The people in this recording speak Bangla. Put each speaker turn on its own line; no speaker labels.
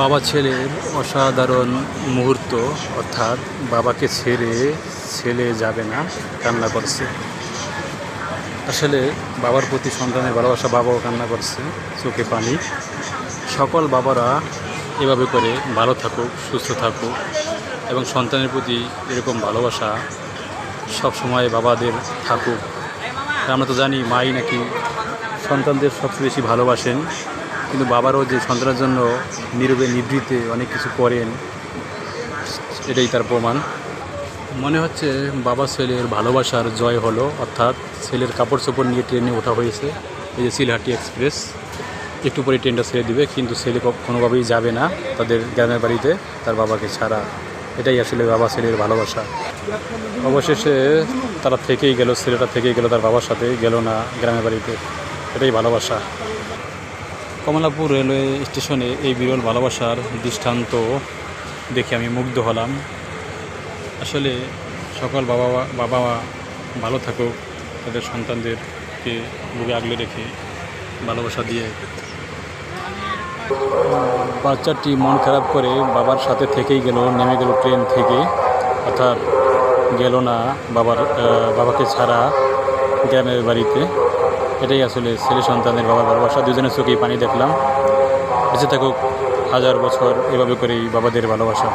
বাবা ছেলের অসাধারণ মুহূর্ত, অর্থাৎ বাবাকে ছেড়ে ছেলে যাবে না, কান্না করছে। আসলে বাবার প্রতি সন্তানের ভালোবাসা, বাবাও কান্না করছে, চোখে পানি। সকল বাবারা এভাবে করে ভালো থাকুক, সুস্থ থাকুক এবং সন্তানের প্রতি এরকম ভালোবাসা সব সময় বাবাদের থাকুক। আমরা তো জানি মাই নাকি সন্তানদের সবচেয়ে বেশি ভালোবাসেন, কিন্তু বাবারও যে সন্তানের জন্য নীরবে নিভৃতে অনেক কিছু করেন, এটাই তার প্রমাণ। মনে হচ্ছে বাবা ছেলের ভালোবাসার জয় হলো, অর্থাৎ ছেলের কাপড় চোপড় নিয়ে ট্রেনে ওঠা হয়েছে। এই যে সিলহাটি এক্সপ্রেস, একটু পরে ট্রেনটা ছেড়ে দিবে, কিন্তু ছেলে কোনোভাবেই যাবে না তাদের গ্রামের বাড়িতে তার বাবাকে ছাড়া। এটাই আসলে বাবা ছেলের ভালোবাসা। অবশেষে তারা থেকেই গেল, ছেলেটা থেকেই গেল, তার বাবার সাথে গেল না গ্রামের বাড়িতে। এটাই ভালোবাসা। কমলাপুর রেলওয়ে স্টেশনে এই বিরল ভালোবাসার দৃষ্টান্ত দেখে আমি মুগ্ধ হলাম। আসলে সকল বাবা ভালো থাকুক, তাদের সন্তানদেরকে বুকে আগলে রেখে ভালোবাসা দিয়ে। বাচ্চাটি মন খারাপ করে বাবার সাথে থেকেই গেল, নেমে গেল ট্রেন থেকে, অর্থাৎ গেল না বাবাকে ছাড়া গ্রামের বাড়িতে। এটাই আসলে ছেলে সন্তানের বাবার ভালোবাসা। দুজনের চোখেই পানি দেখলাম। বেঁচে থাকুক হাজার বছর এভাবে করেই বাবাদের ভালোবাসা।